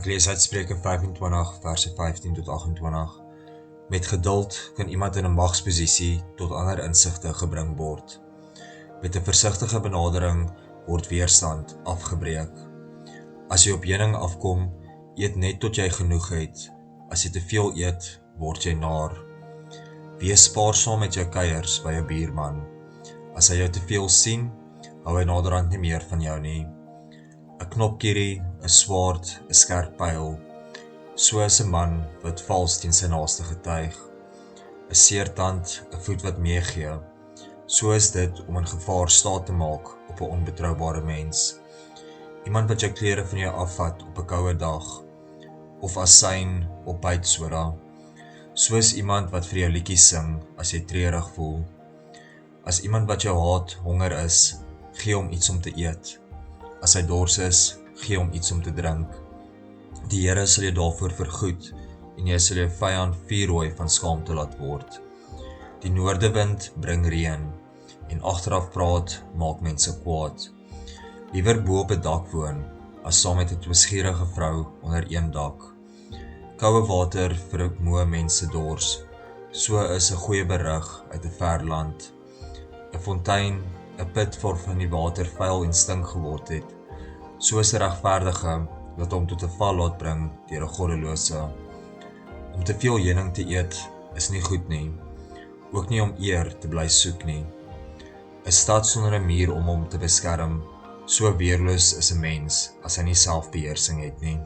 Ek lees uit Spreuke 25 verse 15 tot 28. Met geduld kan iemand in 'n magsposisie tot ander insigte gebring word. Met 'n versigtige benadering word weerstand afgebreek. As jy op heuning afkom, eet net tot jy genoeg het. As jy te veel eet, word jy naar. Wees spaarsaam met jou kuiers by jou buurman. As hy jou te veel sien, hou hy naderhand nie meer van jou nie. 'n knopkierie, 'n swaard, 'n skerp pyl. So is 'n man wat vals teen sy naaste getuig. 'n seertand, 'n voet wat meegee. So is dit om in gevaar staat te maak op 'n onbetroubare mens. Iemand wat jou klere van jou afvat op 'n koue dag, of asyn op bytsoda. So is iemand wat vir jou liedjies sing as jy treurig voel. As iemand wat jou haat honger is, gee hom iets om te eet. As hy dors is, gee hom iets om te drink. Die Here sal jou daarvoor vergoed, en jy sal jou vyand vuurrooi van skaamte laat word. Die noordewind bring reën, en agteraf praat maak mense kwaad. Liewer bo op 'n dak woon, as saam met 'n twisgierige vrou onder een dak. Koue water vermoë mense dors, so is 'n goeie berig uit 'n ver land. 'n fontein, 'n put waarvan die water vuil en stink geword het, so is 'n regverdige wat hom tot 'n val laat bring deur 'n goddelose. Om te veel heuning te eet is nie goed nie, ook nie om eer te bly soek nie. 'n stad sonder 'n muur om hom te beskerm, so weerloos is 'n mens as hy nie selfbeheersing het nie.